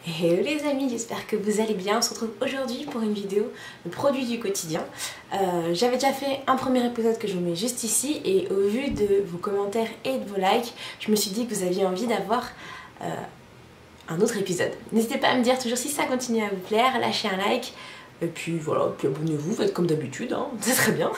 Hello les amis, j'espère que vous allez bien. On se retrouve aujourd'hui pour une vidéo de produits du quotidien. J'avais déjà fait un premier épisode que je vous mets juste ici et au vu de vos commentaires et de vos likes, je me suis dit que vous aviez envie d'avoir un autre épisode. N'hésitez pas à me dire toujours si ça continue à vous plaire, lâchez un like et puis voilà, puis abonnez-vous, faites comme d'habitude, hein, c'est très bien.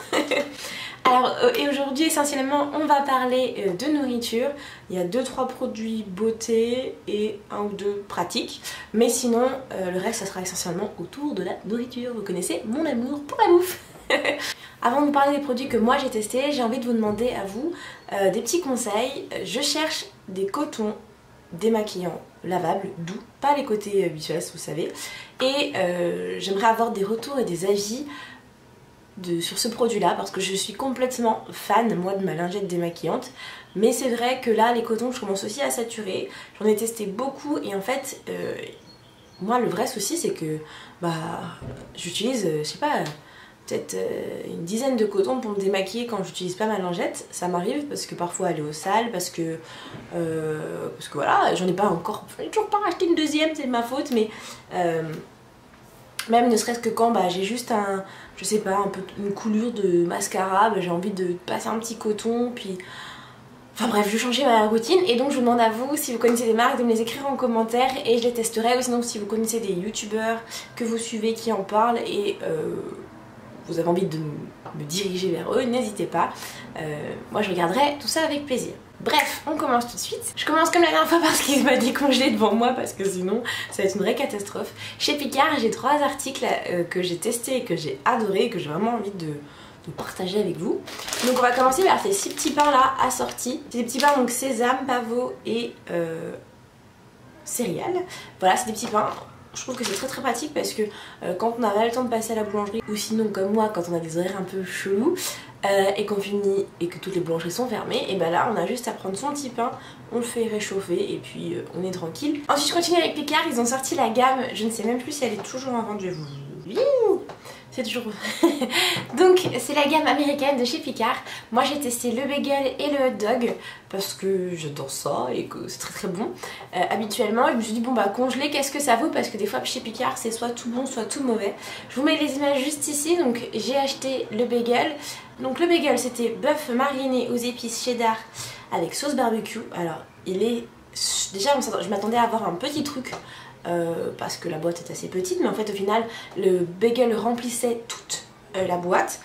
Alors, et aujourd'hui essentiellement on va parler de nourriture. Il y a 2-3 produits beauté et 1 ou 2 pratiques. Mais sinon le reste ça sera essentiellement autour de la nourriture. Vous connaissez mon amour pour la bouffe. Avant de vous parler des produits que moi j'ai testés, j'ai envie de vous demander à vous des petits conseils. Je cherche des cotons démaquillants lavables, doux, pas les côtés habituels vous savez. Et j'aimerais avoir des retours et des avis sur ce produit là parce que je suis complètement fan moi de ma lingette démaquillante, mais c'est vrai que là les cotons je commence aussi à saturer, j'en ai testé beaucoup et en fait moi le vrai souci c'est que j'utilise je sais pas peut-être une dizaine de cotons pour me démaquiller quand j'utilise pas ma lingette. Ça m'arrive parce que parfois elle est au sale, parce que voilà, j'en ai pas encore, je n'ai toujours pas racheté une deuxième, c'est de ma faute, mais même ne serait-ce que quand j'ai juste je sais pas, un peu une coulure de mascara, j'ai envie de passer un petit coton, puis... Enfin bref, je vais changer ma routine et donc je vous demande à vous, si vous connaissez des marques, de me les écrire en commentaire et je les testerai. Ou sinon si vous connaissez des youtubeurs que vous suivez qui en parlent et vous avez envie de me diriger vers eux, n'hésitez pas. Moi je regarderai tout ça avec plaisir. Bref, on commence tout de suite. Je commence comme la dernière fois parce qu'il m'a décongelé devant moi parce que sinon ça va être une vraie catastrophe. Chez Picard, j'ai 3 articles que j'ai testés et que j'ai adoré et que j'ai vraiment envie de partager avec vous. Donc on va commencer par ces 6 petits pains là assortis. C'est des petits pains donc sésame, pavot et céréales. Voilà, c'est des petits pains. Je trouve que c'est très pratique parce que quand on n'a pas le temps de passer à la boulangerie ou sinon comme moi quand on a des horaires un peu chelous et qu'on finit et que toutes les boulangeries sont fermées, et ben là on a juste à prendre son petit pain, on le fait réchauffer et puis on est tranquille. Ensuite je continue avec Picard, ils ont sorti la gamme, je ne sais même plus si elle est toujours en vente, je vais vous... C'est toujours... Donc c'est la gamme américaine de chez Picard. Moi j'ai testé le bagel et le hot dog parce que j'adore ça et que c'est très très bon. Habituellement je me suis dit bon congelé qu'est-ce que ça vaut, parce que des fois chez Picard c'est soit tout bon soit tout mauvais. Je vous mets les images juste ici. Donc j'ai acheté le bagel. Donc le bagel c'était bœuf mariné aux épices cheddar avec sauce barbecue. Alors il est... Déjà je m'attendais à avoir un petit truc parce que la boîte est assez petite, mais en fait au final le bagel remplissait toute la boîte,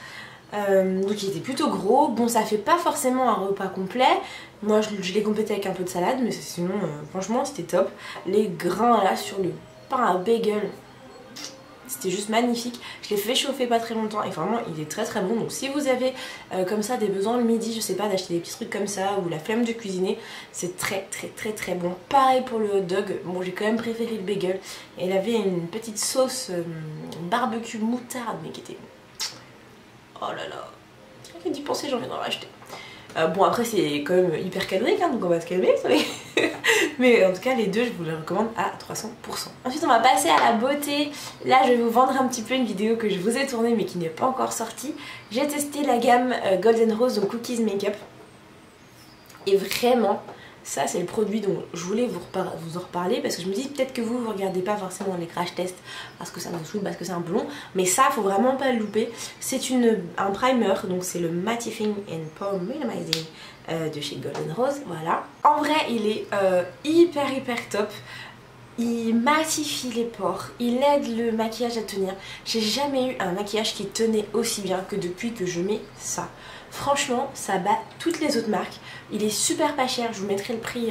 donc il était plutôt gros. Bon, ça fait pas forcément un repas complet, moi je l'ai complété avec un peu de salade, mais sinon franchement c'était top. Les grains là sur le pain à bagel, c'était juste magnifique. Je l'ai fait chauffer pas très longtemps et vraiment il est très très bon. Donc si vous avez comme ça des besoins le midi, je sais pas, d'acheter des petits trucs comme ça ou la flemme de cuisiner, c'est très très très très bon. Pareil pour le hot dog, bon j'ai quand même préféré le bagel. Et il avait une petite sauce barbecue moutarde mais qui était... Oh là là, j'ai d'y penser, j'ai envie d'en racheter. Bon après c'est quand même hyper calorique hein, donc on va se calmer mais en tout cas les deux je vous les recommande à 300%. Ensuite on va passer à la beauté. Là je vais vous vendre un petit peu une vidéo que je vous ai tournée mais qui n'est pas encore sortie. J'ai testé la gamme Golden Rose, donc Cookies Makeup, et vraiment ça c'est le produit dont je voulais vous en reparler parce que je me dis peut-être que vous regardez pas forcément les crash tests parce que ça vous saoule, parce que c'est un peu long, mais ça faut vraiment pas le louper. C'est un primer, donc c'est le Mattifying and Pore Minimizing de chez Golden Rose, voilà. En vrai il est hyper top. Il massifie les pores, il aide le maquillage à tenir. J'ai jamais eu un maquillage qui tenait aussi bien que depuis que je mets ça. Franchement ça bat toutes les autres marques. Il est super pas cher, je vous mettrai le prix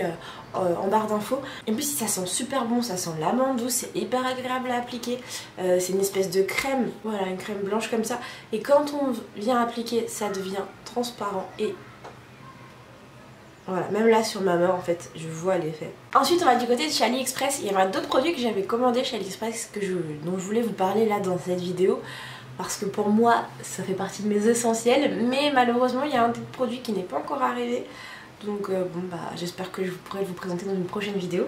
en barre d'infos. Et puis ça sent super bon, ça sent l'amande douce, c'est hyper agréable à appliquer. C'est une espèce de crème, voilà, une crème blanche comme ça. Et quand on vient appliquer, ça devient transparent et... Voilà, même là sur ma main en fait, je vois l'effet. Ensuite on va du côté de chez AliExpress. Il y avait d'autres produits que j'avais commandés chez AliExpress dont je voulais vous parler là dans cette vidéo. Parce que pour moi ça fait partie de mes essentiels. Mais malheureusement il y a un des produits qui n'est pas encore arrivé. Donc j'espère que je pourrai vous présenter dans une prochaine vidéo.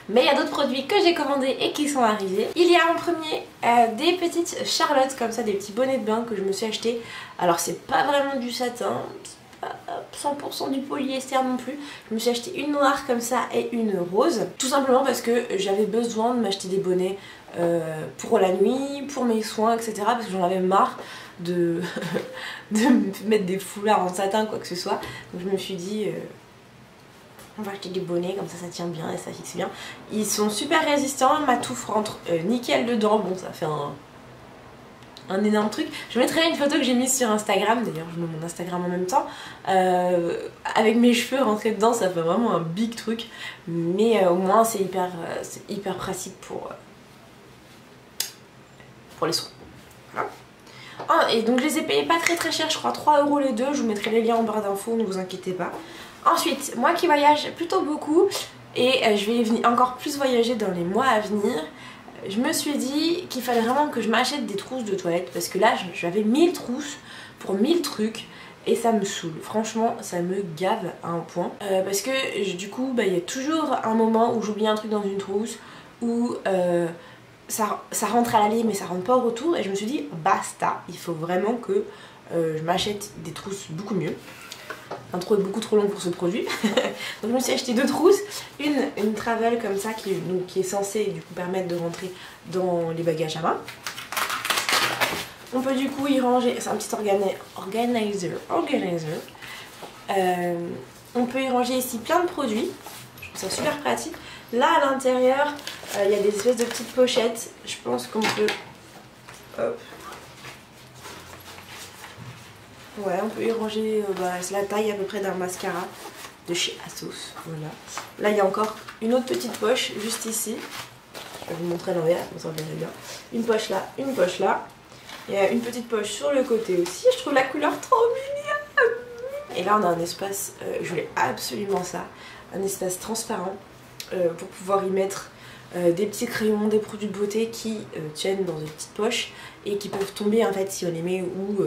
Mais il y a d'autres produits que j'ai commandés et qui sont arrivés. Il y a en premier des petites charlottes comme ça, des petits bonnets de bain que je me suis acheté. Alors c'est pas vraiment du satin, 100% du polyester non plus. Je me suis acheté une noire comme ça et une rose. Tout simplement parce que j'avais besoin de m'acheter des bonnets pour la nuit, pour mes soins, etc. Parce que j'en avais marre de, de mettre des foulards en satin, quoi que ce soit. Donc je me suis dit... on va acheter des bonnets, comme ça tient bien et ça fixe bien. Ils sont super résistants, ma touffe rentre nickel dedans. Bon, ça fait un énorme truc. Je mettrai une photo que j'ai mise sur Instagram, d'ailleurs je mets mon Instagram en même temps. Avec mes cheveux rentrés dedans, ça fait vraiment un big truc. Mais au moins c'est hyper pratique pour les soins. Voilà. Ah, et donc je les ai payés pas très cher, je crois 3 € les deux. Je vous mettrai les liens en barre d'infos, ne vous inquiétez pas. Ensuite, moi qui voyage plutôt beaucoup et je vais encore plus voyager dans les mois à venir, je me suis dit qu'il fallait vraiment que je m'achète des trousses de toilette parce que là j'avais 1000 trousses pour 1000 trucs et ça me saoule. Franchement, ça me gave à un point parce que du coup, il y a toujours un moment où j'oublie un truc dans une trousse ou ça rentre à l'aller mais ça rentre pas au retour et je me suis dit basta, il faut vraiment que je m'achète des trousses beaucoup mieux. L'intro est beaucoup trop long pour ce produit. Donc je me suis acheté 2 trousses, une travel comme ça qui est censée du coup permettre de rentrer dans les bagages à main. On peut du coup y ranger, c'est un petit organizer. On peut y ranger ici plein de produits, je trouve ça super pratique. Là à l'intérieur il y a des espèces de petites pochettes, je pense qu'on peut... Hop. Ouais, on peut y ranger la taille à peu près d'un mascara de chez Asos. Voilà. Là, il y a encore une autre petite poche juste ici. Je vais vous montrer à l'envers, comme ça vous verrez bien. Une poche là, une poche là. Il y a une petite poche sur le côté aussi. Je trouve la couleur trop mignonne. Et là, on a un espace, je voulais absolument ça, un espace transparent pour pouvoir y mettre des petits crayons, des produits de beauté qui tiennent dans une petite poche et qui peuvent tomber en fait si on les met ou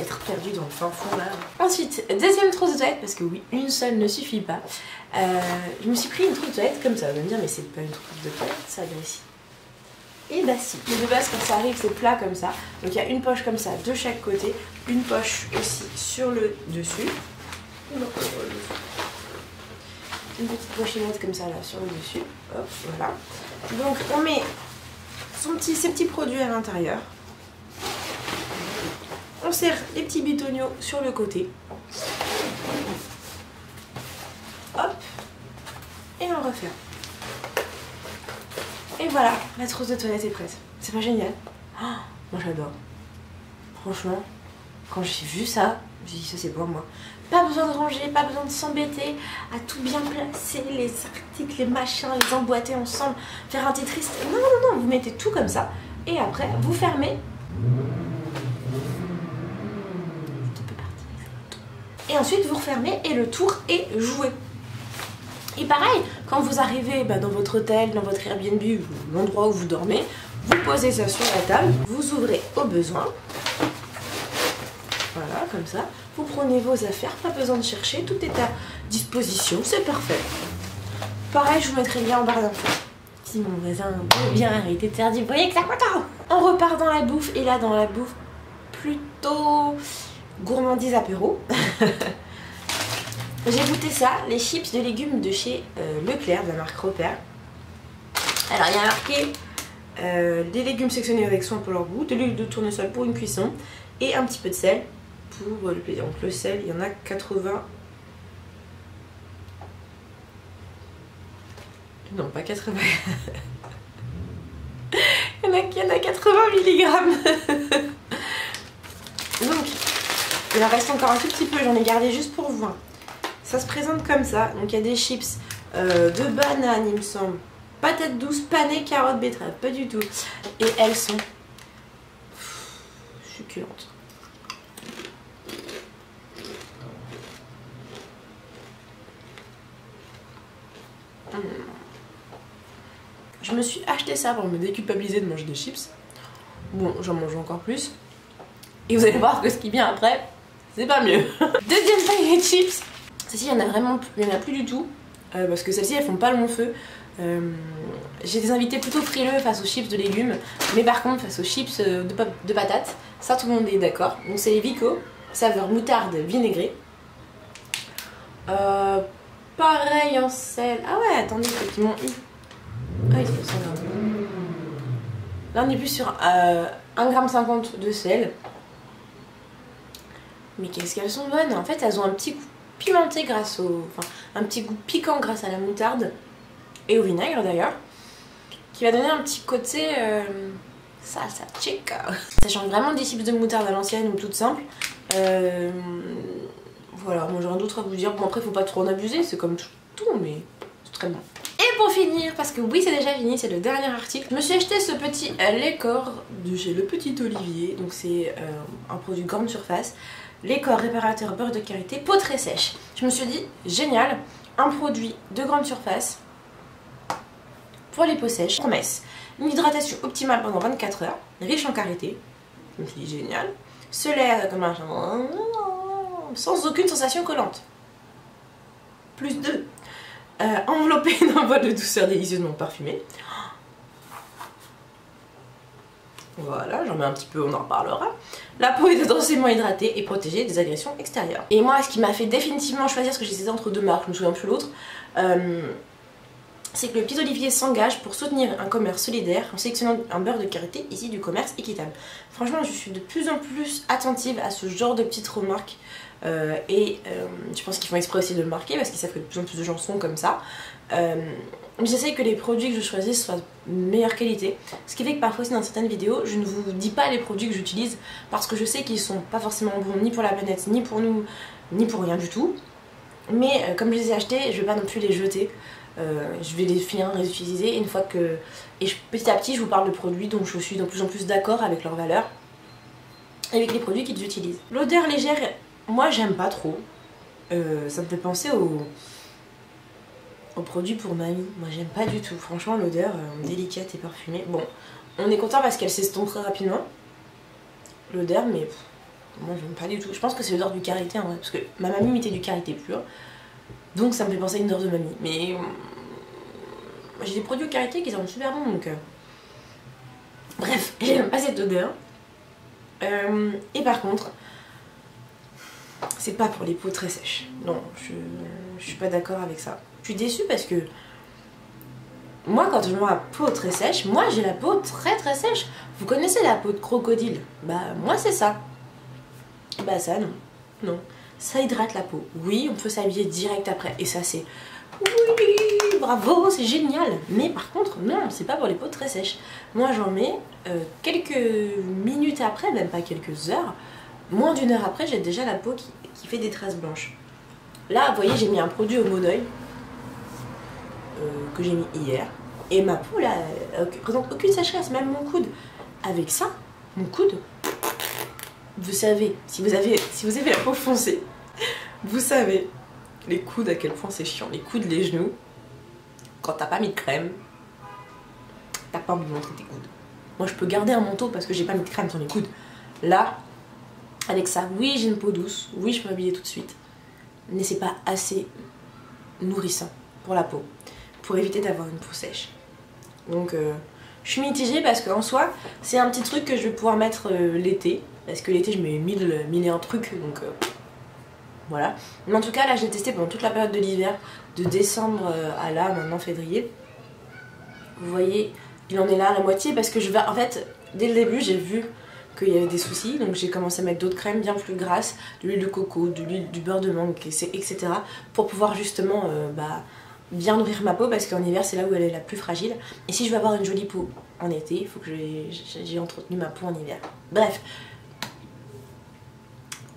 être perdu dans le fin fond là. Ensuite, deuxième trousse de toilette, parce que oui, une seule ne suffit pas. Je me suis pris une trousse de toilette comme ça. Vous allez me dire, mais c'est pas une trousse de toilette, ça vient ici. Et bah si. Mais de base, quand ça arrive, c'est plat comme ça. Donc il y a une poche comme ça de chaque côté, une poche aussi sur le dessus. Une petite pochinette comme ça là sur le dessus. Hop, voilà. Donc on met ses petits produits à l'intérieur. On serre les petits bitoniaux sur le côté. Hop. Et on referme. Et voilà, la trousse de toilette est prête. C'est pas génial? Oh, moi j'adore. Franchement, quand j'ai vu ça, j'ai dit ça c'est pour moi. Pas besoin de ranger, pas besoin de s'embêter à tout bien placer, les articles, les machins, les emboîter ensemble, faire un Tetris. Non, non, non, vous mettez tout comme ça. Et après, vous fermez. Et ensuite vous refermez et le tour est joué. Et pareil, quand vous arrivez dans votre hôtel, dans votre Airbnb ou l'endroit où vous dormez, vous posez ça sur la table, vous ouvrez au besoin. Voilà, comme ça. Vous prenez vos affaires, pas besoin de chercher, tout est à disposition, c'est parfait. Pareil, je vous mettrai le lien en barre d'infos. Si mon voisin veut bien arrêter de faire du bruit avec sa moto. On repart dans la bouffe, et là dans la bouffe, plutôt... gourmandise apéro. J'ai goûté ça, les chips de légumes de chez Leclerc, de la marque Repère. Alors il y a marqué des légumes sectionnés avec soin pour leur goût, de l'huile de tournesol pour une cuisson et un petit peu de sel pour le plaisir. Donc le sel, il y en a 80. Non, pas 80. il y en a 80 mg. Donc il en reste encore un tout petit peu, j'en ai gardé juste pour vous. Ça se présente comme ça. Donc il y a des chips de banane, il me semble. Patates douces, panées, carottes, betteraves. Pas du tout. Et elles sont succulentes. Je me suis acheté ça pour me déculpabiliser de manger des chips. Bon, j'en mange encore plus. Et vous allez voir que ce qui vient après, c'est pas mieux. Deuxième paquet de chips. Celle-ci, il y en a plus du tout. Parce que celles-ci, elles font pas long feu. J'ai des invités plutôt frileux face aux chips de légumes. Mais par contre, face aux chips de patates, ça tout le monde est d'accord. Donc c'est les Vico, saveur moutarde vinaigrée. Pareil en sel. Ah ouais, attendez, peut-être qu'ils m'ont eu. Ah, ils sont 100 grammes. Là, on est plus sur 1,50 g de sel. Mais qu'est-ce qu'elles sont bonnes. En fait, elles ont un petit goût pimenté grâce au... Enfin, un petit goût piquant grâce à la moutarde. Et au vinaigre d'ailleurs. Qui va donner un petit côté... salsa chica. Ça change vraiment des chips de moutarde à l'ancienne ou toutes simples. Voilà, moi j'ai rien d'autre à vous dire. Bon, après, faut pas trop en abuser, c'est comme tout, mais c'est très bon. Et pour finir, parce que oui, c'est déjà fini, c'est le dernier article, je me suis acheté ce petit lait corps de chez Le Petit Olivier. Donc, c'est un produit grande surface. Lait corps réparateur beurre de karité, peau très sèche. Je me suis dit, génial, un produit de grande surface pour les peaux sèches. Promesse, une hydratation optimale pendant 24 heures, riche en karité. Je me suis dit, génial. Ce lait comme un sans aucune sensation collante. Plus 2. Enveloppé d'un bol de douceur délicieusement parfumé. Voilà, j'en mets un petit peu, on en reparlera. La peau est densément hydratée et protégée des agressions extérieures. Et moi, ce qui m'a fait définitivement choisir, parce que j'hésitais entre deux marques, je me souviens plus l'autre, c'est que Le Petit Olivier s'engage pour soutenir un commerce solidaire en sélectionnant un beurre de karité issu du commerce équitable. Franchement, je suis de plus en plus attentive à ce genre de petites remarques je pense qu'ils font exprès aussi de le marquer parce qu'ils savent que de plus en plus de gens sont comme ça. J'essaye que les produits que je choisis soient de meilleure qualité, ce qui fait que parfois aussi dans certaines vidéos je ne vous dis pas les produits que j'utilise parce que je sais qu'ils sont pas forcément bons ni pour la planète, ni pour nous, ni pour rien du tout. Mais comme je les ai achetés, je vais pas non plus les jeter. Je vais les finir réutiliser une fois que... Et petit à petit je vous parle de produits dont je suis de plus en plus d'accord avec leurs valeurs, avec les produits qu'ils utilisent. L'odeur légère, moi j'aime pas trop. Ça me fait penser aux produits pour mamie. Moi j'aime pas du tout. Franchement l'odeur délicate et parfumée. Bon, on est content parce qu'elle s'estompe très rapidement. L'odeur, mais moi j'aime pas du tout. Je pense que c'est l'odeur du karité en vrai. Parce que ma mamie mettait du karité pur. Donc ça me fait penser à une odeur de mamie. Mais j'ai des produits au karité qui sont super bons donc... Bref, j'aime pas cette odeur. Et par contre, c'est pas pour les peaux très sèches. Non, je suis pas d'accord avec ça. Je suis déçue parce que moi quand je vois la peau très sèche, moi j'ai la peau très sèche. Vous connaissez la peau de crocodile? Bah moi c'est ça. Bah ça non. Non. Ça hydrate la peau. Oui, on peut s'habiller direct après. Et ça c'est... Oui, bravo, c'est génial. Mais par contre, non, c'est pas pour les peaux très sèches. Moi j'en mets quelques minutes après, même pas quelques heures. Moins d'une heure après, j'ai déjà la peau qui fait des traces blanches. Là, vous voyez, j'ai mis un produit au Monoi que j'ai mis hier. Et ma peau, là, présente aucune sécheresse, même mon coude. Avec ça, mon coude, vous savez, si vous avez la peau foncée, vous savez, les coudes, à quel point c'est chiant. Les coudes, les genoux, quand t'as pas mis de crème, t'as pas envie de montrer tes coudes. Moi, je peux garder un manteau parce que j'ai pas mis de crème sur les coudes. Là, avec ça, oui, j'ai une peau douce, oui, je peux m'habiller tout de suite, mais c'est pas assez nourrissant pour la peau, pour éviter d'avoir une peau sèche. Donc, je suis mitigée parce qu'en soi, c'est un petit truc que je vais pouvoir mettre l'été, parce que l'été, je mets mille et un trucs, donc voilà. Mais en tout cas, là, je l'ai testé pendant toute la période de l'hiver, de décembre à là, maintenant février. Vous voyez, il en est là à la moitié parce que je vais, en fait, dès le début, j'ai vu qu'il y avait des soucis, donc j'ai commencé à mettre d'autres crèmes bien plus grasses, de l'huile de coco, du beurre de mangue, etc. pour pouvoir justement bien nourrir ma peau parce qu'en hiver c'est là où elle est la plus fragile. Et si je veux avoir une jolie peau en été, il faut que j'ai entretenu ma peau en hiver. Bref.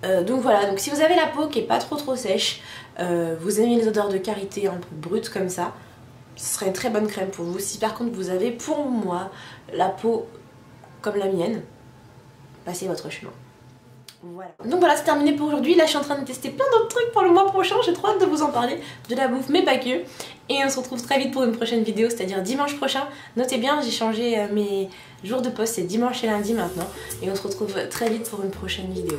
Donc voilà, donc si vous avez la peau qui est pas trop sèche, vous aimez les odeurs de karité un peu brutes comme ça, ce serait une très bonne crème pour vous. Si par contre vous avez, pour moi, la peau comme la mienne, passez votre chemin. Voilà. Donc voilà, c'est terminé pour aujourd'hui. Là, je suis en train de tester plein d'autres trucs pour le mois prochain. J'ai trop hâte de vous en parler, de la bouffe, mais pas que. Et on se retrouve très vite pour une prochaine vidéo, c'est-à-dire dimanche prochain. Notez bien, j'ai changé mes jours de poste, c'est dimanche et lundi maintenant. Et on se retrouve très vite pour une prochaine vidéo.